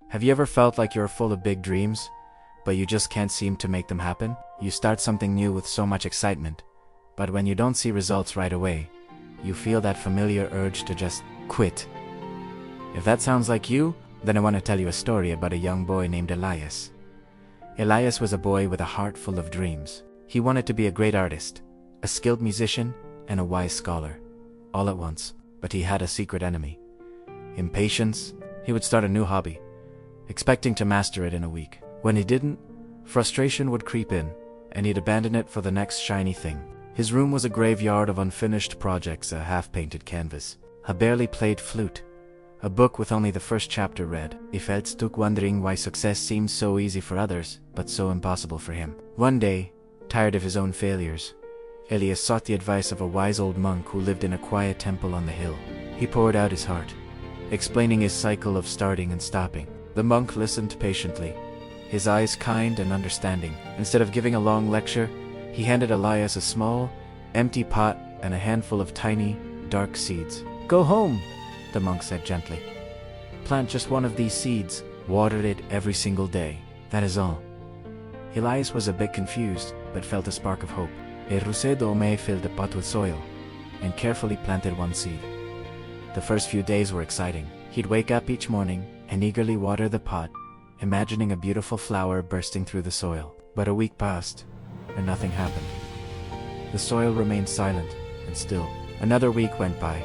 Have you ever felt like you're full of big dreams, but you just can't seem to make them happen? You start something new with so much excitement, but when you don't see results right away, you feel that familiar urge to just quit. If that sounds like you, then I want to tell you a story about a young boy named Elias. Elias was a boy with a heart full of dreams. He wanted to be a great artist, a skilled musician, and a wise scholar, all at once. But he had a secret enemy: impatience. He would start a new hobby, expecting to master it in a week. When he didn't, frustration would creep in, and he'd abandon it for the next shiny thing. His room was a graveyard of unfinished projects, a half-painted canvas, a barely played flute, a book with only the first chapter read. He felt stuck, wondering why success seemed so easy for others, but so impossible for him. One day, tired of his own failures, Elias sought the advice of a wise old monk who lived in a quiet temple on the hill. He poured out his heart, explaining his cycle of starting and stopping. The monk listened patiently, his eyes kind and understanding. Instead of giving a long lecture, he handed Elias a small, empty pot and a handful of tiny, dark seeds. "Go home," the monk said gently. "Plant just one of these seeds, water it every single day. That is all." Elias was a bit confused, but felt a spark of hope. He filled the pot with soil and carefully planted one seed. The first few days were exciting. He'd wake up each morning and eagerly water the pot, imagining a beautiful flower bursting through the soil. But a week passed, and nothing happened. The soil remained silent and still. Another week went by.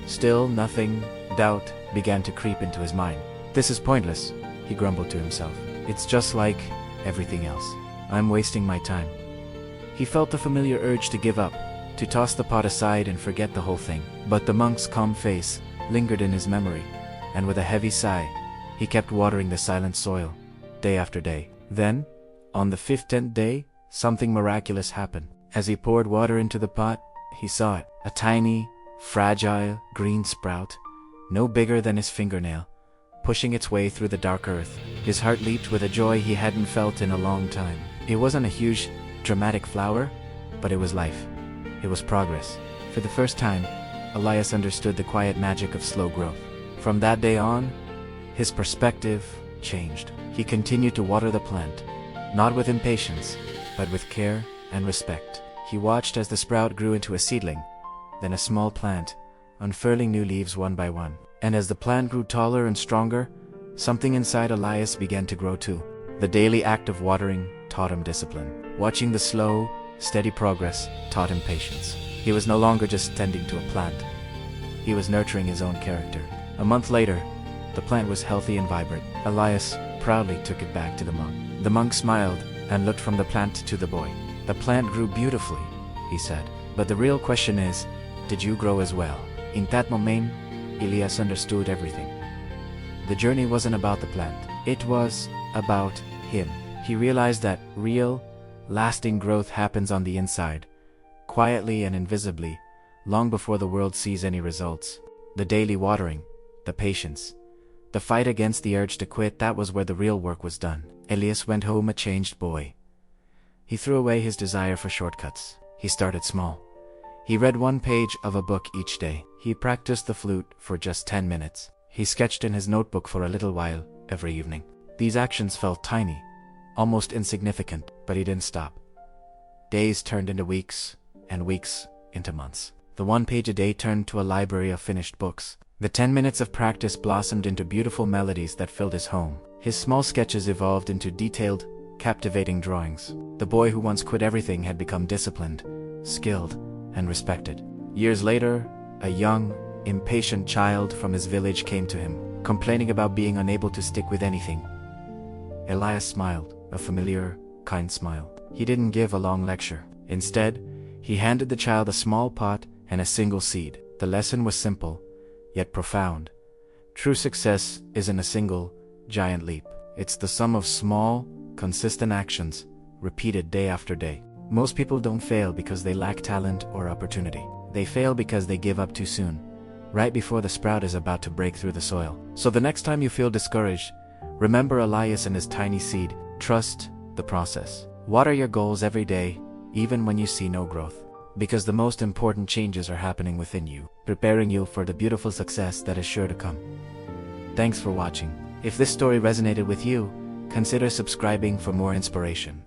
Still nothing. Doubt began to creep into his mind. "This is pointless," he grumbled to himself. "It's just like everything else. I'm wasting my time." He felt the familiar urge to give up, to toss the pot aside and forget the whole thing. But the monk's calm face lingered in his memory, and with a heavy sigh, he kept watering the silent soil, day after day. Then, on the 15th day, something miraculous happened. As he poured water into the pot, he saw it, a tiny, fragile, green sprout, no bigger than his fingernail, pushing its way through the dark earth. His heart leaped with a joy he hadn't felt in a long time. It wasn't a huge, dramatic flower, but it was life. It was progress. For the first time, Elias understood the quiet magic of slow growth. From that day on, his perspective changed. He continued to water the plant, not with impatience, but with care and respect. He watched as the sprout grew into a seedling, then a small plant, unfurling new leaves one by one. And as the plant grew taller and stronger, something inside Elias began to grow too. The daily act of watering taught him discipline. Watching the slow, steady progress taught him patience. He was no longer just tending to a plant. He was nurturing his own character. A month later, the plant was healthy and vibrant. Elias proudly took it back to the monk. The monk smiled and looked from the plant to the boy. "The plant grew beautifully," he said. "But the real question is, did you grow as well?" In that moment, Elias understood everything. The journey wasn't about the plant. It was about him. He realized that real, lasting growth happens on the inside, quietly and invisibly, long before the world sees any results. The daily watering, the patience, the fight against the urge to quit, that was where the real work was done. Elias went home a changed boy. He threw away his desire for shortcuts. He started small. He read one page of a book each day. He practiced the flute for just 10 minutes. He sketched in his notebook for a little while every evening. These actions felt tiny, almost insignificant, but he didn't stop. Days turned into weeks, and weeks into months. The one page a day turned to a library of finished books. The 10 minutes of practice blossomed into beautiful melodies that filled his home. His small sketches evolved into detailed, captivating drawings. The boy who once quit everything had become disciplined, skilled, and respected. Years later, a young, impatient child from his village came to him, complaining about being unable to stick with anything. Elias smiled, a familiar, kind smile. He didn't give a long lecture. Instead, he handed the child a small pot and a single seed. The lesson was simple, yet profound. True success isn't a single, giant leap. It's the sum of small, consistent actions, repeated day after day. Most people don't fail because they lack talent or opportunity. They fail because they give up too soon, right before the sprout is about to break through the soil. So the next time you feel discouraged, remember Elias and his tiny seed. Trust the process. Water your goals every day, even when you see no growth. Because the most important changes are happening within you, preparing you for the beautiful success that is sure to come. Thanks for watching. If this story resonated with you, consider subscribing for more inspiration.